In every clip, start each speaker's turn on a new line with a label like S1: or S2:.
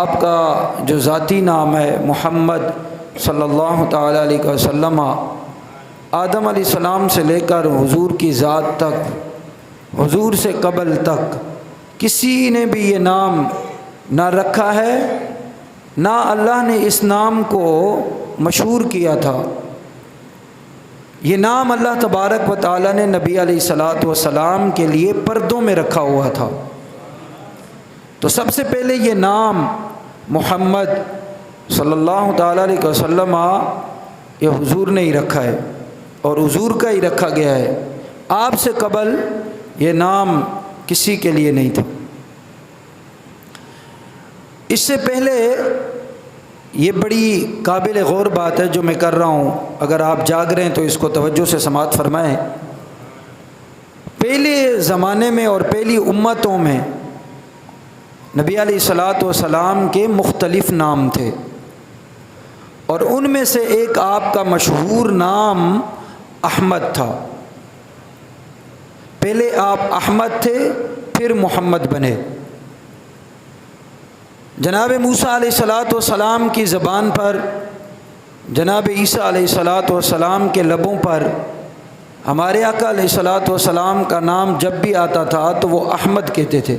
S1: آپ کا جو ذاتی نام ہے محمد صلی اللہ تعالی علیہ وسلم، آدم علیہ السلام سے لے کر حضور کی ذات تک، حضور سے قبل تک کسی نے بھی یہ نام نہ رکھا ہے، نہ اللہ نے اس نام کو مشہور کیا تھا۔ یہ نام اللہ تبارک و تعالی نے نبی علیہ الصلاۃ والسلام کے لیے پردوں میں رکھا ہوا تھا۔ تو سب سے پہلے یہ نام محمد صلی اللہ تعالی علیہ وسلم یہ حضور نے ہی رکھا ہے اور حضور کا ہی رکھا گیا ہے۔ آپ سے قبل یہ نام کسی کے لیے نہیں تھا۔ اس سے پہلے یہ بڑی قابل غور بات ہے جو میں کر رہا ہوں، اگر آپ جاگ رہے ہیں تو اس کو توجہ سے سماعت فرمائیں۔ پہلے زمانے میں اور پہلی امتوں میں نبی علیہ الصلاۃ والسلام کے مختلف نام تھے، اور ان میں سے ایک آپ کا مشہور نام احمد تھا۔ پہلے آپ احمد تھے، پھر محمد بنے۔ جناب موسیٰ علیہ الصلاۃ والسلام کی زبان پر، جناب عیسیٰ علیہ الصلاۃ والسلام کے لبوں پر ہمارے آقا علیہ الصلاۃ والسلام کا نام جب بھی آتا تھا تو وہ احمد کہتے تھے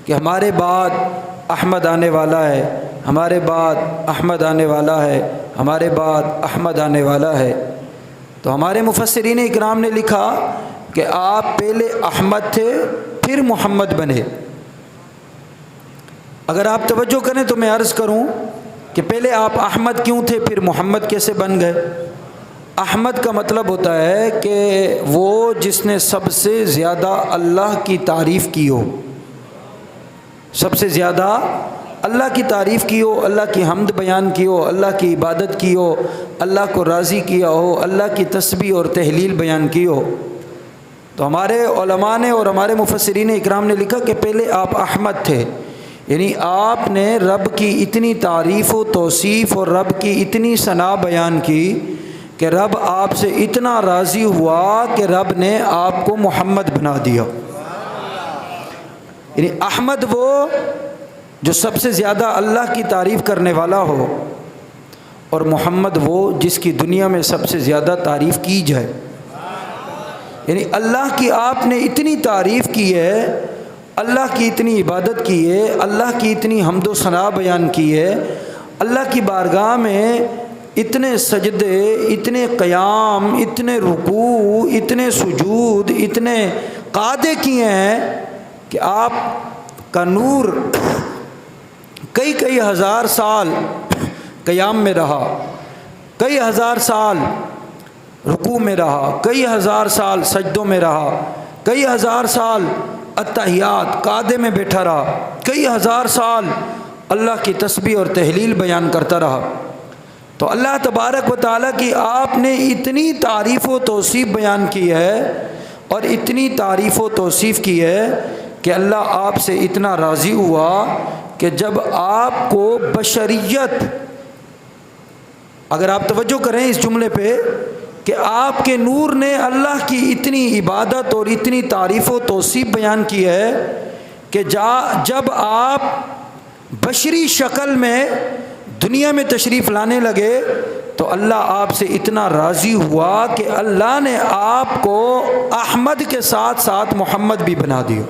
S1: کہ ہمارے بعد احمد آنے والا ہے، ہمارے بعد احمد آنے والا ہے، ہمارے بعد احمد آنے والا ہے۔ تو ہمارے مفسرین اکرام نے لکھا کہ آپ پہلے احمد تھے، پھر محمد بنے۔ اگر آپ توجہ کریں تو میں عرض کروں کہ پہلے آپ احمد کیوں تھے، پھر محمد کیسے بن گئے؟ احمد کا مطلب ہوتا ہے کہ وہ جس نے سب سے زیادہ اللہ کی تعریف کی ہو، سب سے زیادہ اللہ کی تعریف کی ہو، اللہ کی حمد بیان کی ہو، اللہ کی عبادت کی ہو، اللہ کو راضی کیا ہو، اللہ کی تسبیح اور تحلیل بیان کی ہو۔ تو ہمارے علماء نے اور ہمارے مفسرین اکرام نے لکھا کہ پہلے آپ احمد تھے، یعنی آپ نے رب کی اتنی تعریف و توصیف اور رب کی اتنی ثنا بیان کی کہ رب آپ سے اتنا راضی ہوا کہ رب نے آپ کو محمد بنا دیا۔ یعنی احمد وہ جو سب سے زیادہ اللہ کی تعریف کرنے والا ہو، اور محمد وہ جس کی دنیا میں سب سے زیادہ تعریف کی جائے۔ یعنی اللہ کی آپ نے اتنی تعریف کی ہے، اللہ کی اتنی عبادت کی ہے، اللہ کی اتنی حمد و ثنا بیان کی ہے، اللہ کی بارگاہ میں اتنے سجدے، اتنے قیام، اتنے رکوع، اتنے سجود، اتنے قعدے کیے ہیں کہ آپ کا نور کئی ہزار سال قیام میں رہا، کئی ہزار سال رکوع میں رہا، کئی ہزار سال سجدوں میں رہا، کئی ہزار سال اتحیات قعدے میں بیٹھا رہا، کئی ہزار سال اللہ کی تسبیح اور تحلیل بیان کرتا رہا۔ تو اللہ تبارک و تعالیٰ کی آپ نے اتنی تعریف و توصیف بیان کی ہے، اور اتنی تعریف و توصیف کی ہے کہ اللہ آپ سے اتنا راضی ہوا کہ جب آپ کو بشریت، اگر آپ توجہ کریں اس جملے پہ کہ آپ کے نور نے اللہ کی اتنی عبادت اور اتنی تعریف و توصیف بیان کی ہے کہ جب آپ بشری شکل میں دنیا میں تشریف لانے لگے تو اللہ آپ سے اتنا راضی ہوا کہ اللہ نے آپ کو احمد کے ساتھ ساتھ محمد بھی بنا دیا۔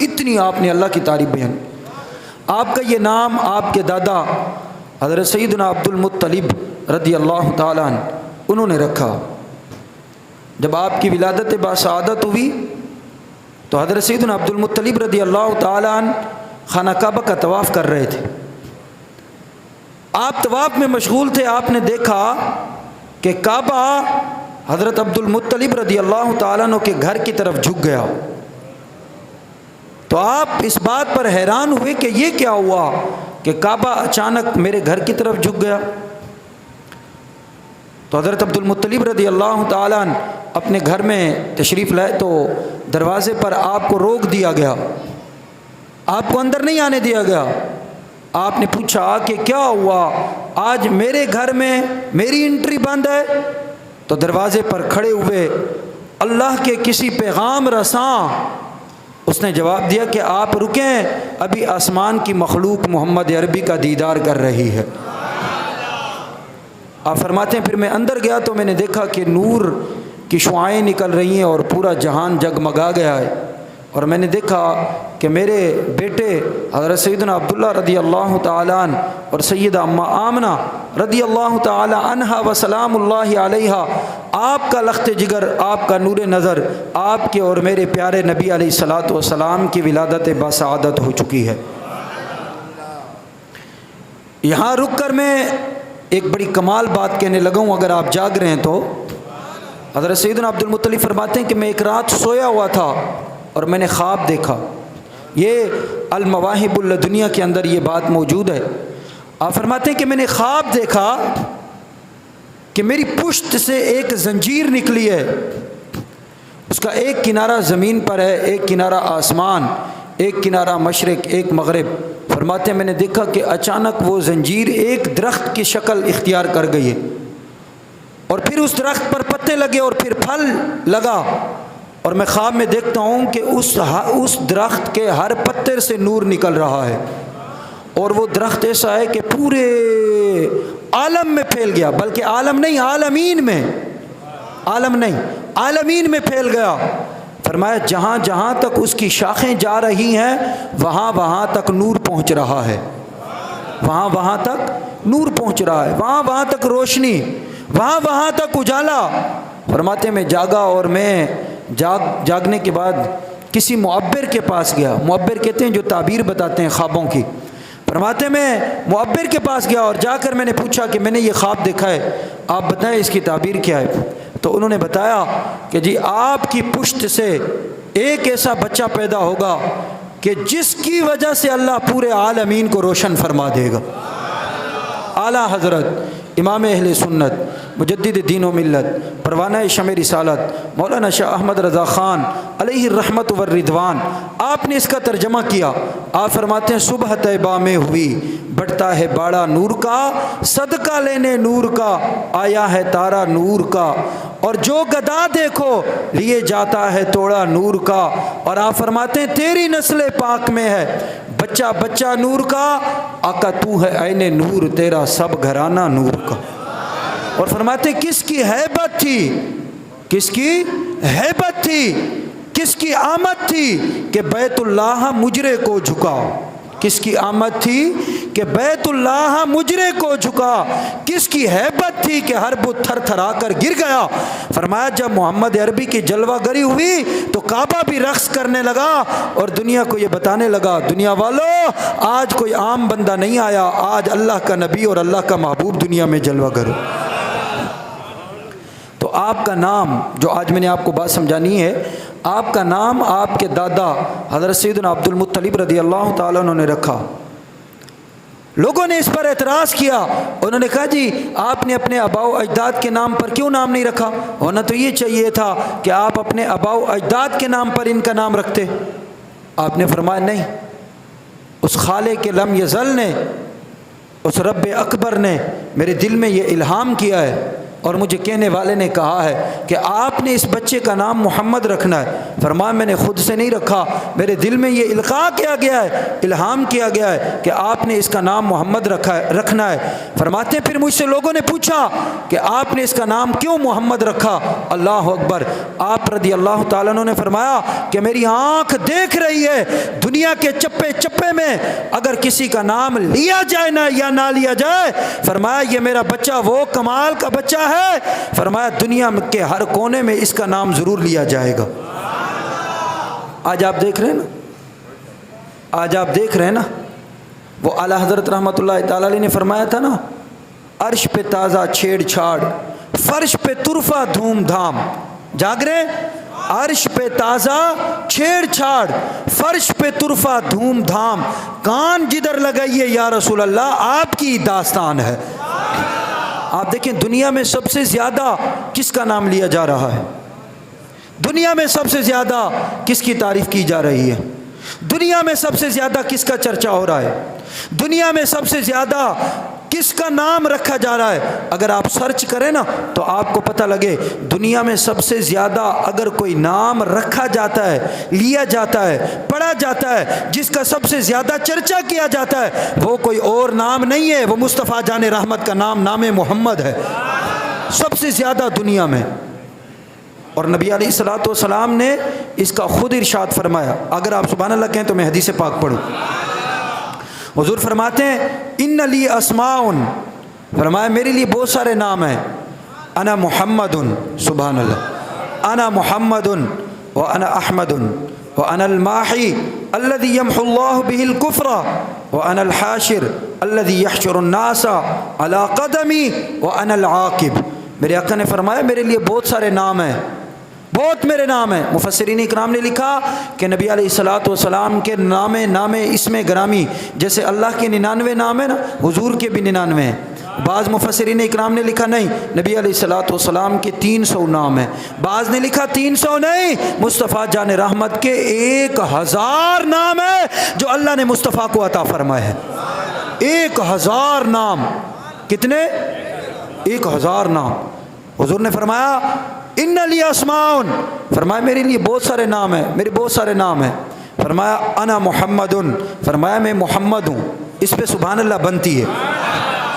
S1: اتنی آپ نے اللہ کی تعریف بیان۔ آپ کا یہ نام آپ کے دادا حضرت سیدنا عبد المطلب رضی اللہ تعالیٰ عنہ انہوں نے رکھا۔ جب آپ کی ولادت باسعادت ہوئی تو حضرت سیدنا عبد المطلب رضی اللہ تعالیٰ عنہ خانہ کعبہ کا طواف کر رہے تھے۔ آپ طواف میں مشغول تھے، آپ نے دیکھا کہ کعبہ حضرت عبد المطلب رضی اللہ تعالیٰ عنہ کے گھر کی طرف جھک گیا۔ تو آپ اس بات پر حیران ہوئے کہ یہ کیا ہوا کہ کعبہ اچانک میرے گھر کی طرف جھک گیا۔ تو حضرت عبد المطلب رضی اللہ تعالیٰ عنہ اپنے گھر میں تشریف لائے تو دروازے پر آپ کو روک دیا گیا، آپ کو اندر نہیں آنے دیا گیا۔ آپ نے پوچھا کہ کیا ہوا، آج میرے گھر میں میری انٹری بند ہے؟ تو دروازے پر کھڑے ہوئے اللہ کے کسی پیغام رساں اس نے جواب دیا کہ آپ رکیں، ابھی آسمان کی مخلوق محمد عربی کا دیدار کر رہی ہے۔ آپ فرماتے ہیں پھر میں اندر گیا تو میں نے دیکھا کہ نور کی شعاعیں نکل رہی ہیں اور پورا جہان جگمگا گیا ہے، اور میں نے دیکھا کہ میرے بیٹے حضرت سیدنا عبداللہ رضی اللہ تعالیٰ عنہ اور سیدہ اما آمنہ رضی اللہ تعالیٰ عنہا و سلام اللہ علیہا، آپ کا لخت جگر، آپ کا نور نظر، آپ کے اور میرے پیارے نبی علیہ الصلاۃ والسلام کی ولادت بسعادت ہو چکی ہے۔ یہاں رک کر میں ایک بڑی کمال بات کہنے لگا ہوں، اگر آپ جاگ رہے ہیں تو۔ حضرت سیدنا عبد المطلب فرماتے ہیں کہ میں ایک رات سویا ہوا تھا اور میں نے خواب دیکھا۔ یہ المواہب اللدنیہ کے اندر یہ بات موجود ہے۔ آپ فرماتے ہیں کہ میں نے خواب دیکھا کہ میری پشت سے ایک زنجیر نکلی ہے، اس کا ایک کنارہ زمین پر ہے، ایک کنارہ آسمان، ایک کنارہ مشرق، ایک مغرب۔ فرماتے ہیں میں نے دیکھا کہ اچانک وہ زنجیر ایک درخت کی شکل اختیار کر گئی ہے، اور پھر اس درخت پر پتے لگے اور پھر پھل لگا، اور میں خواب میں دیکھتا ہوں کہ اس درخت کے ہر پتے سے نور نکل رہا ہے، اور وہ درخت ایسا ہے کہ پورے عالم میں پھیل گیا، بلکہ عالم نہیں، عالمین میں، عالم نہیں، عالمین میں پھیل گیا۔ فرمایا جہاں جہاں تک اس کی شاخیں جا رہی ہیں وہاں وہاں تک نور پہنچ رہا ہے، وہاں وہاں تک نور پہنچ رہا ہے، وہاں وہاں تک روشنی، وہاں وہاں تک اجالا۔ فرماتے میں جاگا، اور میں جاگنے کے بعد کسی معبر کے پاس گیا۔ معبر کہتے ہیں جو تعبیر بتاتے ہیں خوابوں کی۔ فرماتے میں معبر کے پاس گیا اور جا کر میں نے پوچھا کہ میں نے یہ خواب دیکھا ہے، آپ بتائیں اس کی تعبیر کیا ہے؟ تو انہوں نے بتایا کہ جی آپ کی پشت سے ایک ایسا بچہ پیدا ہوگا کہ جس کی وجہ سے اللہ پورے عالمین کو روشن فرما دے گا۔ اعلیٰ حضرت امام اہل سنت مجدد دین و ملت پروانہ شمع رسالت مولانا شاہ احمد رضا خان علیہ الرحمت والرضوان، آپ نے اس کا ترجمہ کیا۔ آپ فرماتے ہیں صبح طیبہ میں ہوئی، بڑھتا ہے باڑا نور کا، صدقہ لینے نور کا آیا ہے تارا نور کا، اور جو گدا دیکھو لیے جاتا ہے توڑا نور کا۔ اور آپ فرماتے ہیں تیری نسل پاک میں ہے بچہ بچہ نور کا، آقا تو ہے عین نور، تیرا سب گھرانہ نور کا۔ اور فرماتے ہیں کس کی ہیبت تھی، کس کی ہیبت تھی، کس کی آمد تھی کہ بیت اللہ مجرے کو جھکا، کس کی آمد تھی کہ بیت اللہ مجرے کو جھکا، کس کی ہیبت تھی کہ ہر بت تھر تھرا کر گر گیا۔ فرمایا جب محمد عربی کی جلوہ گری ہوئی تو کعبہ بھی رقص کرنے لگا اور دنیا کو یہ بتانے لگا دنیا والو آج کوئی عام بندہ نہیں آیا، آج اللہ کا نبی اور اللہ کا محبوب دنیا میں جلوہ گر۔ تو آپ کا نام جو آج میں نے آپ کو بات سمجھانی ہے، آپ کا نام آپ کے دادا حضرت سیدنا عبد المطلب رضی اللہ تعالیٰ عنہ نے رکھا۔ لوگوں نے اس پر اعتراض کیا، انہوں نے کہا جی آپ نے اپنے آباء و اجداد کے نام پر کیوں نام نہیں رکھا؟ ہونا تو یہ چاہیے تھا کہ آپ اپنے آباء و اجداد کے نام پر ان کا نام رکھتے۔ آپ نے فرمایا نہیں، اس خالق کے لم یزل نے، اس رب اکبر نے میرے دل میں یہ الہام کیا ہے، اور مجھے کہنے والے نے کہا ہے کہ آپ نے اس بچے کا نام محمد رکھنا ہے۔ فرمایا میں نے خود سے نہیں رکھا، میرے دل میں یہ القاء کیا گیا ہے، الہام کیا گیا ہے کہ آپ نے اس کا نام محمد رکھنا ہے۔ فرماتے ہیں پھر مجھ سے لوگوں نے پوچھا کہ آپ نے اس کا نام کیوں محمد رکھا؟ اللہ اکبر۔ آپ رضی اللہ تعالیٰ عنہ نے فرمایا کہ میری آنکھ دیکھ رہی ہے دنیا کے چپے چپے میں اگر کسی کا نام لیا جائے نہ یا نہ لیا جائے، فرمایا یہ میرا بچہ وہ کمال کا بچہ ہے، فرمایا دنیا کے ہر کونے میں اس کا نام ضرور لیا جائے گا۔ آج آپ دیکھ رہے ہیں نا، آج آپ دیکھ رہے ہیں نا، وہ اعلیٰ حضرت رحمۃ اللہ تعالیٰ علیہ نے فرمایا تھا نا، عرش پہ تازہ چھیڑ چھاڑ، فرش پہ طرفہ دھوم دھام۔ جاگ رہے ہیں؟ عرش پہ تازہ چھیڑ چھاڑ، فرش پہ طرفہ دھوم دھام، کان جدھر لگائیے یا رسول اللہ آپ کی داستان ہے۔ آپ دیکھیں دنیا میں سب سے زیادہ کس کا نام لیا جا رہا ہے؟ دنیا میں سب سے زیادہ کس کی تعریف کی جا رہی ہے؟ دنیا میں سب سے زیادہ کس کا چرچا ہو رہا ہے؟ دنیا میں سب سے زیادہ کس کا نام رکھا جا رہا ہے؟ اگر آپ سرچ کریں نا تو آپ کو پتہ لگے دنیا میں سب سے زیادہ اگر کوئی نام رکھا جاتا ہے، لیا جاتا ہے، پڑھا جاتا ہے، جس کا سب سے زیادہ چرچا کیا جاتا ہے، وہ کوئی اور نام نہیں ہے، وہ مصطفیٰ جان رحمت کا نام محمد ہے، سب سے زیادہ دنیا میں۔ اور نبی علیہ الصلوۃ والسلام نے اس کا خود ارشاد فرمایا۔ اگر آپ سبحان اللہ کہیں تو میں حدیث پاک پڑھوں۔ حضور فرماتے ہیں ان لی اسماء، فرمایا میرے لیے بہت سارے نام ہیں، انا محمد، سبحان اللہ، انا محمد وانا احمد وانا الماحی الذی یمحو اللہ بہ الکفر وانا الحاشر الذی یحشر الناس علی قدمی وانا العاقب۔ میرے آقا نے فرمایا میرے لیے بہت سارے نام ہیں، بہت میرے نام ہیں۔ مفسرین اکرام نے لکھا کہ نبی علیہ الصلوۃ والسلام کے نام اسم گرامی جیسے اللہ کے 99 نام ہیں نا، حضور کے بھی 99 ہیں۔ بعض مفسرین اکرام نے لکھا نہیں، نبی علیہ الصلوۃ والسلام کے 300 نام ہیں، بعض نے لکھا 300 نہیں، مصطفیٰ جان رحمت کے 1000 نام ہیں جو اللہ نے مصطفیٰ کو عطا فرمائے ہیں۔ 1000 نام، کتنے؟ 1000 نام۔ حضور نے فرمایا ان لی اسماء، فرمایا میرے لیے بہت سارے نام ہیں، میرے بہت سارے نام ہیں۔ فرمایا انا محمد، فرمایا میں محمد ہوں۔ اس پہ سبحان اللہ بنتی ہے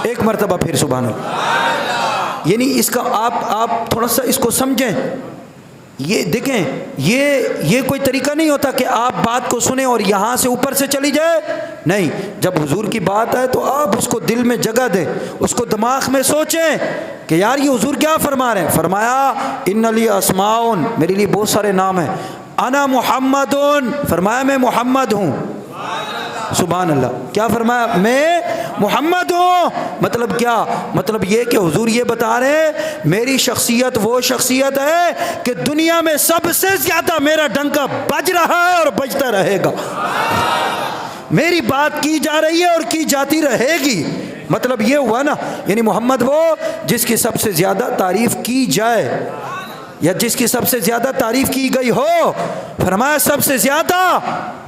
S1: ایک مرتبہ پھر سبحان اللہ۔ یعنی اس کا آپ تھوڑا سا اس کو سمجھیں، یہ دیکھیں یہ کوئی طریقہ نہیں ہوتا کہ آپ بات کو سنیں اور یہاں سے اوپر سے چلی جائے، نہیں، جب حضور کی بات آئے تو آپ اس کو دل میں جگہ دیں، اس کو دماغ میں سوچیں کہ یار یہ حضور کیا فرما رہے ہیں۔ فرمایا ان لی اسماء، میرے لیے بہت سارے نام ہیں، انا محمد، فرمایا میں محمد ہوں، سبحان اللہ۔ کیا فرمایا؟ میں محمد ہوں۔ مطلب کیا؟ مطلب یہ کہ حضور یہ بتا رہے ہیں میری شخصیت وہ شخصیت ہے کہ دنیا میں سب سے زیادہ میرا ڈنکا بج رہا ہے اور بجتا رہے گا، میری بات کی جا رہی ہے اور کی جاتی رہے گی۔ مطلب یہ ہوا نا، یعنی محمد وہ جس کی سب سے زیادہ تعریف کی جائے یا جس کی سب سے زیادہ تعریف کی گئی ہو۔ فرمایا سب سے زیادہ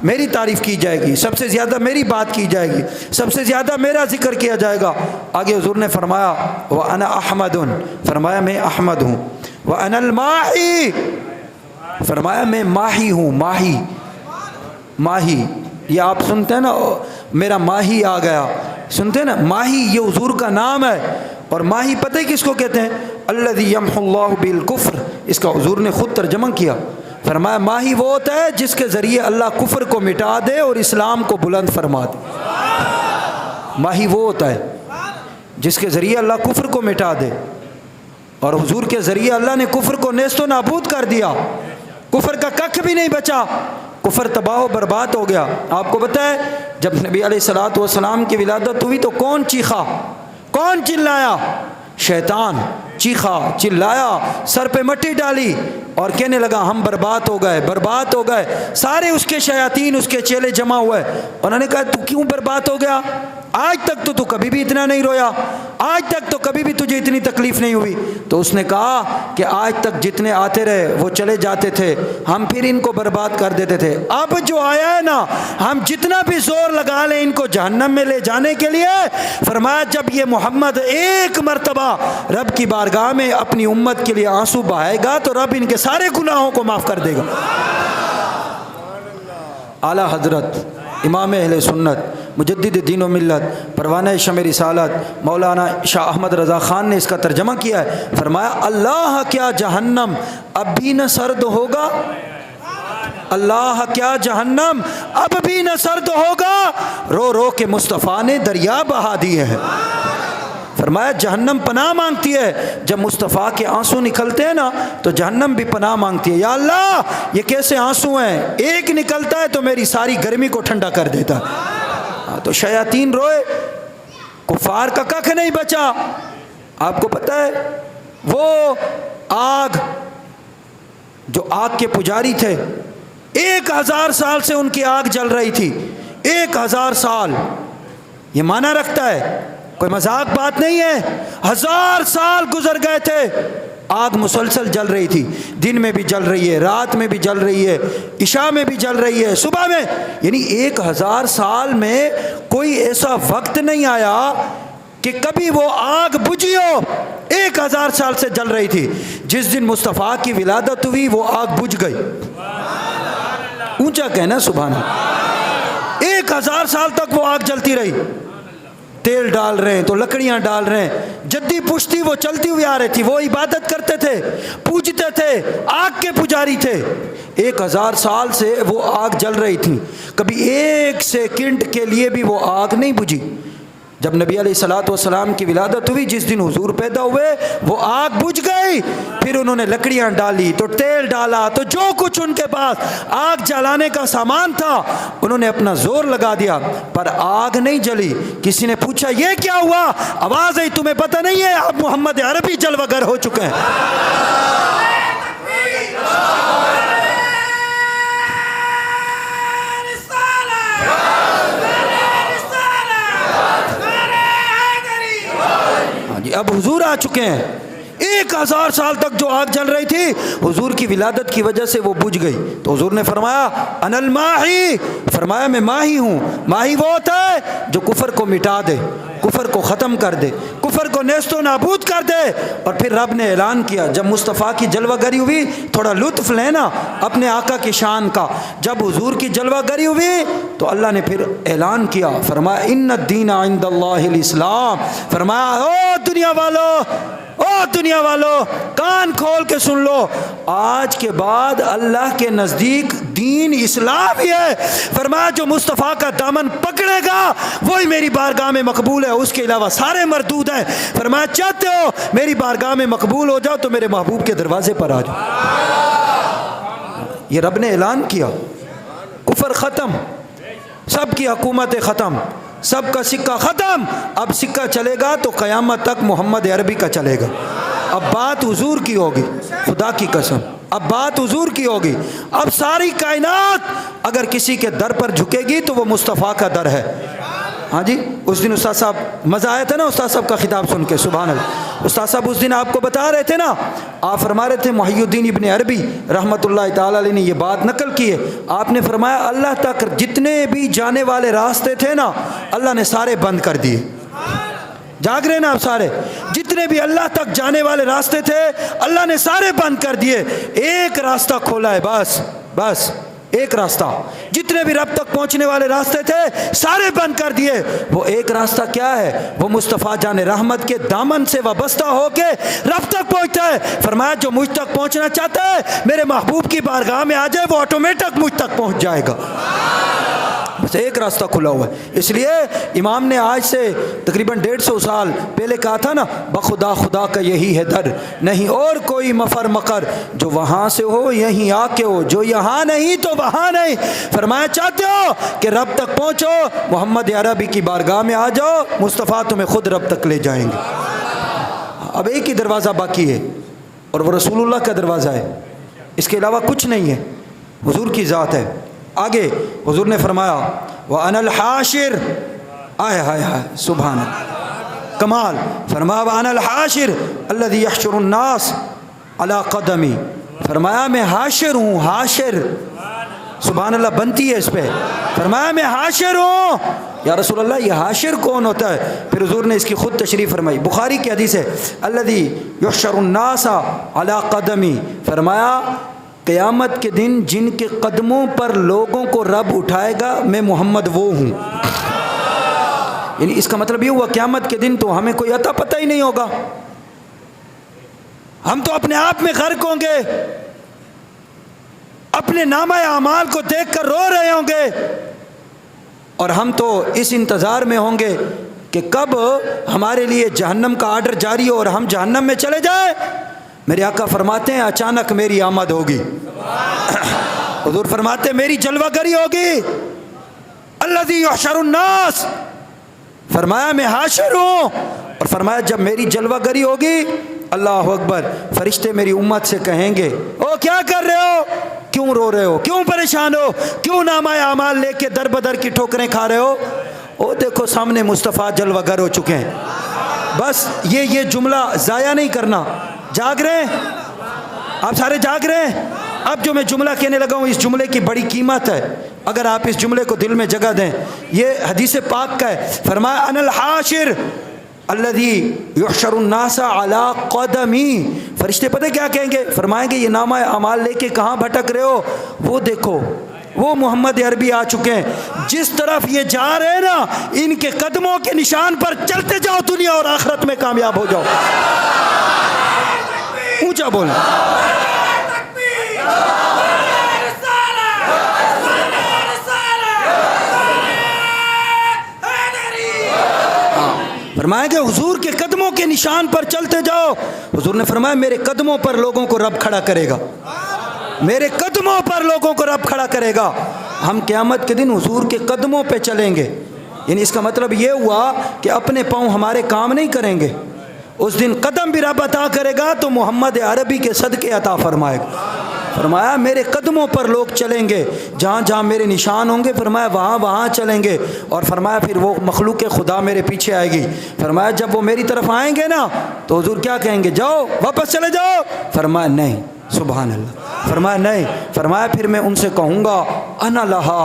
S1: میری تعریف کی جائے گی، سب سے زیادہ میری بات کی جائے گی، سب سے زیادہ میرا ذکر کیا جائے گا۔ آگے حضور نے فرمایا وَأَنَا أَحْمَدٌ، فرمایا میں احمد ہوں، وَأَنَا الْمَاحِي، فرمایا میں ماہی ہوں، ماہی، یہ آپ سنتے ہیں نا میرا ماہی آ گیا، سنتے ہیں نا ماہی، یہ حضور کا نام ہے۔ اور ماہی پتہ ہے کس کو کہتے ہیں؟ الذی یمحو اللہ بالکفر، اس کا حضور نے خود ترجمہ کیا۔ فرمایا ماہی وہ ہوتا ہے جس کے ذریعے اللہ کفر کو مٹا دے اور اسلام کو بلند فرما دے۔ ماہی وہ ہوتا ہے جس کے ذریعے اللہ کفر کو مٹا دے، اور حضور کے ذریعے اللہ نے کفر کو نیست و نابود کر دیا، کفر کا ککھ بھی نہیں بچا، کفر تباہ و برباد ہو گیا۔ آپ کو پتہ ہے جب نبی علیہ الصلوۃ والسلام کی ولادت ہوئی تو کون چیخا، کون چلایا؟ شیطان چیخا، چلایا، سر پہ مٹی ڈالی اور کہنے لگا ہم برباد ہو گئے، برباد ہو گئے۔ سارے اس کے شیاطین، اس کے چیلے جمع ہوئے، انہوں نے کہا تو کیوں برباد ہو گیا؟ آج تک تو کبھی بھی اتنا نہیں رویا، آج تک تو کبھی بھی تجھے اتنی تکلیف نہیں ہوئی۔ تو اس نے کہا کہ آج تک جتنے آتے رہے وہ چلے جاتے تھے، ہم پھر ان کو برباد کر دیتے تھے، اب جو آیا ہے نا ہم جتنا بھی زور لگا لیں ان کو جہنم میں لے جانے کے لیے۔ فرمایا جب یہ محمد ایک مرتبہ رب کی بارگاہ میں اپنی امت کے لیے آنسو بہائے گا تو رب ان کے سارے گناہوں کو معاف کر دے گا۔ اعلیٰ حضرت امام اہل سنت مجدد دین و ملت پروانہ شمع رسالت مولانا شاہ احمد رضا خان نے اس کا ترجمہ کیا ہے۔ فرمایا اللہ کیا جہنم اب بھی نہ سرد ہوگا، اللہ کیا جہنم اب بھی نہ سرد ہوگا، رو رو کے مصطفیٰ نے دریا بہا دیے ہیں۔ فرمایا جہنم پناہ مانگتی ہے، جب مصطفیٰ کے آنسو نکلتے ہیں نا تو جہنم بھی پناہ مانگتی ہے، یا اللہ یہ کیسے آنسو ہیں، ایک نکلتا ہے تو میری ساری گرمی کو ٹھنڈا کر دیتا ہے۔ تو شیاطین روئے، کفار کا ککھ نہیں بچا۔ آپ کو پتہ ہے وہ آگ، جو آگ کے پجاری تھے، 1000 سال سے ان کی آگ جل رہی تھی، 1000 سال، یہ معنی رکھتا ہے، کوئی مذاق بات نہیں ہے۔ 1000 سال گزر گئے تھے، آگ مسلسل جل رہی تھی، دن میں بھی جل رہی ہے، رات میں بھی جل رہی ہے، عشاء میں بھی جل رہی ہے، صبح میں، یعنی 1000 سال میں کوئی ایسا وقت نہیں آیا کہ کبھی وہ آگ بجھی ہو 1000 سال سے جل رہی تھی، جس دن مصطفیٰ کی ولادت ہوئی وہ آگ بجھ گئی. اونچا کہنا سبحان اللہ. 1000 سال تک وہ آگ جلتی رہی. تیل ڈال رہے ہیں تو لکڑیاں ڈال رہے ہیں، جدی پشتی وہ چلتی ہوئی آ رہی تھی. وہ عبادت کرتے تھے، پوجتے تھے، آگ کے پجاری تھے. 1000 سال سے وہ آگ جل رہی تھی، کبھی 1 سیکنڈ کے لیے بھی وہ آگ نہیں بجھی. جب نبی علیہ الصلوۃ والسلام کی ولادت ہوئی، جس دن حضور پیدا ہوئے، وہ آگ بجھ گئی. پھر انہوں نے لکڑیاں ڈالی تو تیل ڈالا تو جو کچھ ان کے پاس آگ جلانے کا سامان تھا انہوں نے اپنا زور لگا دیا، پر آگ نہیں جلی. کسی نے پوچھا یہ کیا ہوا؟ آواز آئی تمہیں پتہ نہیں ہے اب محمد عربی جلوہ گر ہو چکے ہیں. اب حضور آ چکے ہیں. 1000 سال تک جو آگ جل رہی تھی حضور کی ولادت کی وجہ سے وہ بجھ گئی. تو حضور نے فرمایا انا الماحی، فرمایا میں ماہی ہوں. ماہی وہ ہوتا ہے جو کفر کو مٹا دے، کفر کو ختم کر دے، کفر کو نیست و نابود کر دے. اور پھر رب نے اعلان کیا، جب مصطفیٰ کی جلوہ گری ہوئی، تھوڑا لطف لینا اپنے آقا کی شان کا. جب حضور کی جلوہ گری ہوئی تو اللہ نے پھر اعلان کیا، فرمایا ان الدین عند اللہ الاسلام. فرمایا او دنیا والو، او دنیا والو کان کھول کے سن لو، آج کے بعد اللہ کے نزدیک دین اسلام ہی ہے. فرمایا جو مصطفیٰ کا دامن پکڑے گا وہی میری بارگاہ میں مقبول ہے، اس کے علاوہ سارے مردود ہیں. فرمایا چاہتے ہو میری بارگاہ میں مقبول ہو جاؤ تو میرے محبوب کے دروازے پر آ جاؤ. یہ رب نے اعلان کیا، کفر ختم، سب کی حکومت ختم، سب کا سکہ ختم. اب سکہ چلے گا تو قیامت تک محمد عربی کا چلے گا. اب بات حضور کی ہوگی، خدا کی قسم اب بات حضور کی ہوگی. اب ساری کائنات اگر کسی کے در پر جھکے گی تو وہ مصطفیٰ کا در ہے. ہاں جی، اس دن استاد صاحب مزہ آیا تھا نا استاد صاحب کا خطاب سن کے، سبحان اللہ. استاد صاحب اس دن آپ کو بتا رہے تھے نا، آپ فرما رہے تھے محی الدین ابن عربی رحمۃ اللہ تعالی علیہ نے یہ بات نقل کی ہے. آپ نے فرمایا اللہ تک جتنے بھی جانے والے راستے تھے نا اللہ نے سارے بند کر دیے. جاگ رہے نا آپ سارے؟ جتنے بھی اللہ تک جانے والے راستے تھے اللہ نے سارے بند کر دیے. ایک راستہ کھولا ہے، بس ایک راستہ. جتنے بھی رب تک پہنچنے والے راستے تھے سارے بند کر دیے. وہ ایک راستہ کیا ہے؟ وہ مصطفیٰ جان رحمت کے دامن سے وابستہ ہو کے رب تک پہنچتا ہے. فرمایا جو مجھ تک پہنچنا چاہتا ہے میرے محبوب کی بارگاہ میں آ جائے، وہ آٹومیٹک مجھ تک پہنچ جائے گا. بس ایک راستہ کھلا ہوا ہے. اس لیے امام نے آج سے تقریباً 150 سال پہلے کہا تھا نا، بخدا خدا کا یہی ہے در، نہیں اور کوئی مفر مقر، جو وہاں سے ہو یہیں آ کے ہو، جو یہاں نہیں تو وہاں نہیں. فرمایا چاہتے ہو کہ رب تک پہنچو، محمد عربی کی بارگاہ میں آ جاؤ، مصطفیٰ تمہیں خود رب تک لے جائیں گے. اب ایک ہی دروازہ باقی ہے اور وہ رسول اللہ کا دروازہ ہے، اس کے علاوہ کچھ نہیں ہے، حضور کی ذات ہے. آگے حضور نے فرمایا وَأَنَا الْحَاشِرُ، آئے ہائے ہائے سبحان اللہ کمال. فرمایا وَأَنَا الْحَاشِرُ الَّذِي يَحْشُرُ النَّاسَ عَلَىٰ قَدَمِي. فرمایا میں حاشر ہوں، حاشر سبحان اللہ بنتی ہے اس پہ. فرمایا میں حاشر ہوں. یا رسول اللہ یہ حاشر کون ہوتا ہے؟ پھر حضور نے اس کی خود تشریح فرمائی. بخاری کی حدیث ہے الذی یحشر الناس علی قدمی. فرمایا قیامت کے دن جن کے قدموں پر لوگوں کو رب اٹھائے گا میں محمد وہ ہوں. یعنی اس کا مطلب یہ ہوا قیامت کے دن تو ہمیں کوئی عطا پتہ ہی نہیں ہوگا، ہم تو اپنے آپ میں غرق ہوں گے، اپنے نامہ اعمال کو دیکھ کر رو رہے ہوں گے، اور ہم تو اس انتظار میں ہوں گے کہ کب ہمارے لیے جہنم کا آرڈر جاری ہو اور ہم جہنم میں چلے جائیں. میرے آقا فرماتے ہیں اچانک میری آمد ہوگی. حضور فرماتے ہیں میری جلوہ گری ہوگی. الذی یحشر الناس، فرمایا میں حاشر ہوں. اور فرمایا جب میری جلوہ گری ہوگی اللہ اکبر، فرشتے میری امت سے کہیں گے او کیا کر رہے ہو، کیوں رو رہے ہو، کیوں پریشان ہو، کیوں نامہ اعمال لے کے در بدر کی ٹھوکریں کھا رہے ہو؟ او دیکھو سامنے مصطفیٰ جلوہ گر ہو چکے ہیں. بس یہ جملہ ضائع نہیں کرنا. جاگ رہے ہیں آپ سارے؟ جاگ رہے ہیں؟ اب جو میں جملہ کہنے لگا ہوں اس جملے کی بڑی قیمت ہے اگر آپ اس جملے کو دل میں جگہ دیں. یہ حدیث پاک کا ہے. فرمایا انا الحاشر، الذی یحشر الناس علی قدمی، فرشتے پتہ کیا کہیں گے؟ فرمائیں گے یہ نامہ اعمال لے کے کہاں بھٹک رہے ہو؟ وہ دیکھو وہ محمد عربی آ چکے ہیں، جس طرف یہ جا رہے ہیں نا ان کے قدموں کے نشان پر چلتے جاؤ، دنیا اور آخرت میں کامیاب ہو جاؤ۔ اونچا بول۔ فرمایا کہ حضور کے قدموں کے نشان پر چلتے جاؤ۔ حضور نے فرمایا میرے قدموں پر لوگوں کو رب کھڑا کرے گا، میرے قدموں پر لوگوں کو رب کھڑا کرے گا۔ ہم قیامت کے دن حضور کے قدموں پہ چلیں گے، یعنی اس کا مطلب یہ ہوا کہ اپنے پاؤں ہمارے کام نہیں کریں گے، اس دن قدم بھی رب عطا کرے گا تو محمد عربی کے صدقے عطا فرمائے گا۔ فرمایا میرے قدموں پر لوگ چلیں گے، جہاں جہاں میرے نشان ہوں گے فرمایا وہاں وہاں چلیں گے، اور فرمایا پھر وہ مخلوق خدا میرے پیچھے آئے گی۔ فرمایا جب وہ میری طرف آئیں گے نا تو حضور کیا کہیں گے؟ جاؤ واپس چلے جاؤ۔ فرمایا نہیں، سبحان اللہ، فرمایا نہیں، فرمایا پھر میں ان سے کہوں گا انا لہا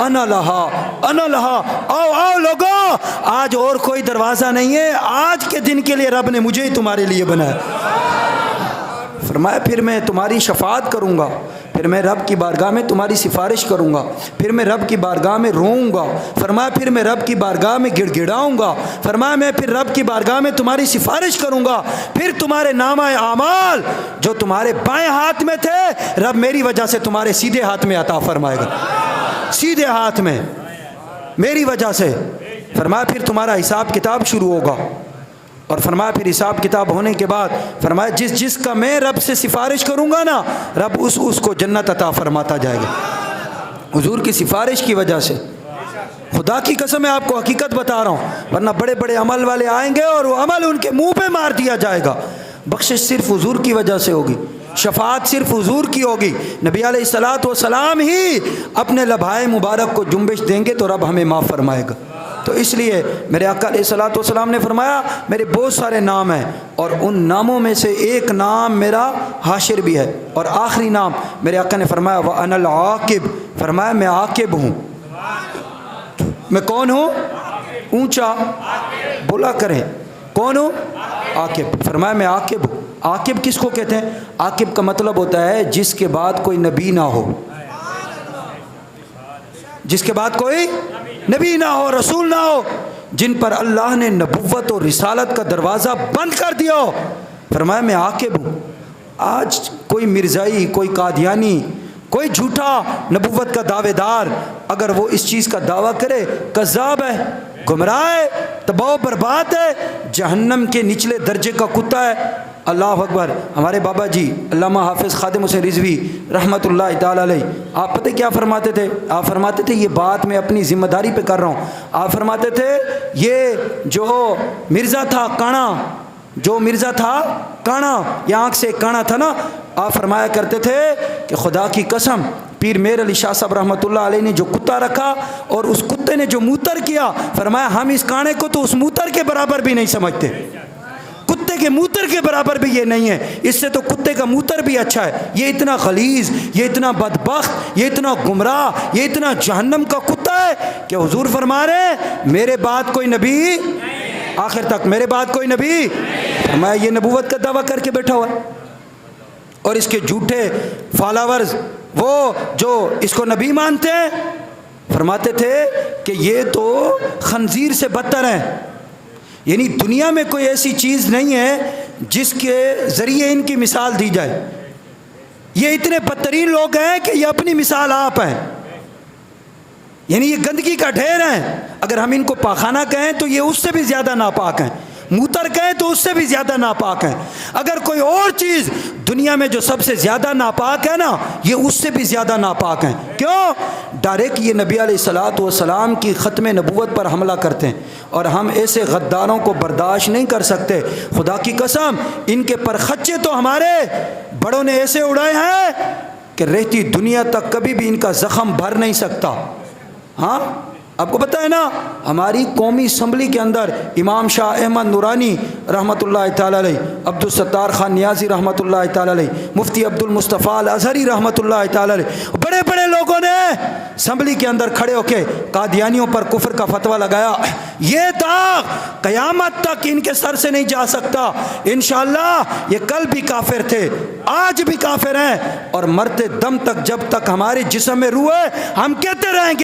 S1: انا لہا انا لہا، آؤ آؤ لوگوں، آج اور کوئی دروازہ نہیں ہے، آج کے دن کے لیے رب نے مجھے ہی تمہارے لیے بنایا۔ فرمایا پھر میں تمہاری شفاعت کروں گا، پھر میں رب کی بارگاہ میں تمہاری سفارش کروں گا، پھر میں رب کی بارگاہ میں روؤں گا، فرمایا پھر میں رب کی بارگاہ میں گڑ گڑاؤں گا، فرمایا میں پھر رب کی بارگاہ میں تمہاری سفارش کروں گا، پھر تمہارے نامہ اعمال جو تمہارے بائیں ہاتھ میں تھے رب میری وجہ سے تمہارے سیدھے ہاتھ میں عطا فرمائے گا، سیدھے ہاتھ میں میری وجہ سے۔ فرمایا پھر تمہارا حساب کتاب شروع ہوگا، اور فرمایا پھر حساب کتاب ہونے کے بعد فرمایا جس جس کا میں رب سے سفارش کروں گا نا رب اس کو جنت عطا فرماتا جائے گا، حضور کی سفارش کی وجہ سے۔ خدا کی قسم میں آپ کو حقیقت بتا رہا ہوں، ورنہ بڑے بڑے عمل والے آئیں گے اور وہ عمل ان کے منہ پہ مار دیا جائے گا۔ بخشش صرف حضور کی وجہ سے ہوگی، شفاعت صرف حضور کی ہوگی۔ نبی علیہ الصلوۃ والسلام ہی اپنے لبھائے مبارک کو جنبش دیں گے تو رب ہمیں معاف فرمائے گا۔ تو اس لیے میرے آقا علیہ الصلوۃ والسلام نے فرمایا میرے بہت سارے نام ہیں، اور ان ناموں میں سے ایک نام میرا حاشر بھی ہے، اور آخری نام میرے آقا نے فرمایا وَأَنَا الْعَاقِبُ، فرمایا میں عاقب ہوں۔ میں کون ہوں؟ اونچا بولا کریں، کون ہوں؟ عاقب۔ فرمایا میں عاقب ہوں۔ عاقب کس کو کہتے ہیں؟ عاقب کا مطلب ہوتا ہے جس کے بعد کوئی نبی نہ ہو، جس کے بعد کوئی نبی نہ ہو، رسول نہ ہو، جن پر اللہ نے نبوت اور رسالت کا دروازہ بند کر دیا ہو۔ فرمایا میں عاقب ہوں۔ آج کوئی مرزائی، کوئی قادیانی، کوئی جھوٹا نبوت کا دعوے دار اگر وہ اس چیز کا دعویٰ کرے کذاب ہے، گمراہ ہے، تباہ و برباد ہے، جہنم کے نچلے درجے کا کتا ہے۔ اللہ اکبر۔ ہمارے بابا جی علامہ حافظ خادم حسین رضوی رحمۃ اللہ تعالی علیہ، آپ پتہ کیا فرماتے تھے؟ آپ فرماتے تھے یہ بات میں اپنی ذمہ داری پہ کر رہا ہوں، آپ فرماتے تھے یہ جو مرزا تھا کانا، جو مرزا تھا کانا، یہ آنکھ سے کانا تھا نا، آپ فرمایا کرتے تھے کہ خدا کی قسم پیر میر علی شاہ صاحب رحمۃ اللہ علیہ نے جو کتا رکھا اور اس کتے نے جو موتر کیا، فرمایا ہم اس کانے کو تو اس موتر کے برابر بھی نہیں سمجھتے، کتے کے موتر کے برابر بھی یہ نہیں ہے، اس سے تو کتے کا موتر بھی اچھا ہے۔ یہ اتنا غلیظ، یہ اتنا بدبخت، یہ اتنا گمراہ، یہ اتنا جہنم کا کتا ہے کہ حضور فرما رہے ہیں میرے بعد کوئی نبی، آخر تک میرے بعد کوئی نبی، فرمایا یہ نبوت کا دعویٰ کر کے بیٹھا ہوا ہے، اور اس کے جھوٹے فالوورز وہ جو اس کو نبی مانتے ہیں فرماتے تھے کہ یہ تو خنزیر سے بدتر ہیں، یعنی دنیا میں کوئی ایسی چیز نہیں ہے جس کے ذریعے ان کی مثال دی جائے، یہ اتنے بدترین لوگ ہیں کہ یہ اپنی مثال آپ ہیں، یعنی یہ گندگی کا ڈھیر ہیں، اگر ہم ان کو پاخانہ کہیں تو یہ اس سے بھی زیادہ ناپاک ہیں، موتر کہیں تو اس سے بھی زیادہ ناپاک ہیں، اگر کوئی اور چیز دنیا میں جو سب سے زیادہ ناپاک ہے نا یہ اس سے بھی زیادہ ناپاک ہیں۔ کیوں؟ ڈائریکٹ یہ نبی علیہ الصلوۃ والسلام کی ختم نبوت پر حملہ کرتے ہیں، اور ہم ایسے غداروں کو برداشت نہیں کر سکتے۔ خدا کی قسم ان کے پرخچے تو ہمارے بڑوں نے ایسے اڑائے ہیں کہ رہتی دنیا تک کبھی بھی ان کا زخم بھر نہیں سکتا۔ ہاں آپ کو پتہ ہے نا ہماری قومی اسمبلی کے اندر امام شاہ احمد نورانی رحمۃ اللہ تعالی علیہ، عبدالستار خان نیازی رحمۃ اللہ تعالی علیہ، مفتی عبد المصطفیٰ الازہری رحمۃ اللہ تعالی علیہ، بڑے بڑے لوگوں نے اسمبلی کے اندر کھڑے ہو کے قادیانیوں پر کفر کا فتویٰ لگایا، یہ داغ قیامت تک ان کے سر سے نہیں جا سکتا۔ انشاءاللہ یہ کل بھی کافر تھے، آج بھی کافر ہیں، اور مرتے دم تک جب تک ہمارے جسم میں روح ہے ہم کہتے رہیں گے